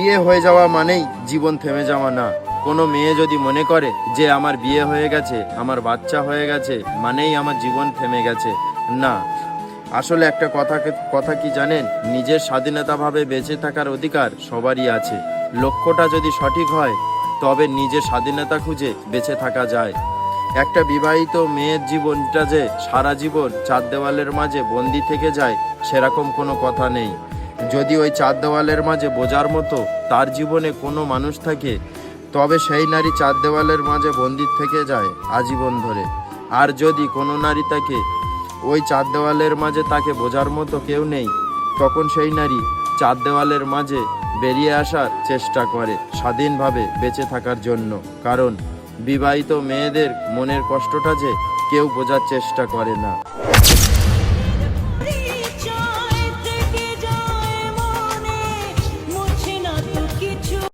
বিয়ে হয়ে যাওয়া মানেই জীবন থেমে যাওয়া না। কোনো মেয়ে যদি মনে করে যে আমার বিয়ে হয়ে গেছে, আমার বাচ্চা হয়ে গেছে মানেই আমার জীবন থেমে গেছে, না। আসলে একটা কথা কি জানেন, নিজের স্বাধীনতাভাবে বেঁচে থাকার অধিকার সবারই আছে। লক্ষ্যটা যদি সঠিক হয় তবে নিজের স্বাধীনতা খুঁজে বেঁচে থাকা যায়। একটা বিবাহিত মেয়ের জীবনটা যে সারা জীবন চার দেওয়ালের মাঝে বন্দি থেকে যায় সেরকম কোনো কথা নেই। যদি ওই চার দেওয়ালের মাঝে বোঝার মতো তার জীবনে কোনো মানুষ থাকে, তবে সেই নারী চার দেওয়ালের মাঝে বন্দি থেকে যায় আজীবন ধরে। আর যদি কোনো নারী তাকে ওই চার দেওয়ালের মাঝে তাকে বোঝার মতো কেউ নেই, তখন সেই নারী চার দেওয়ালের মাঝে বেরিয়ে আসার চেষ্টা করে স্বাধীনভাবে বেঁচে থাকার জন্য। কারণ বিবাহিত মেয়েদের মনের কষ্টটা যে কেউ বোঝার চেষ্টা করে না।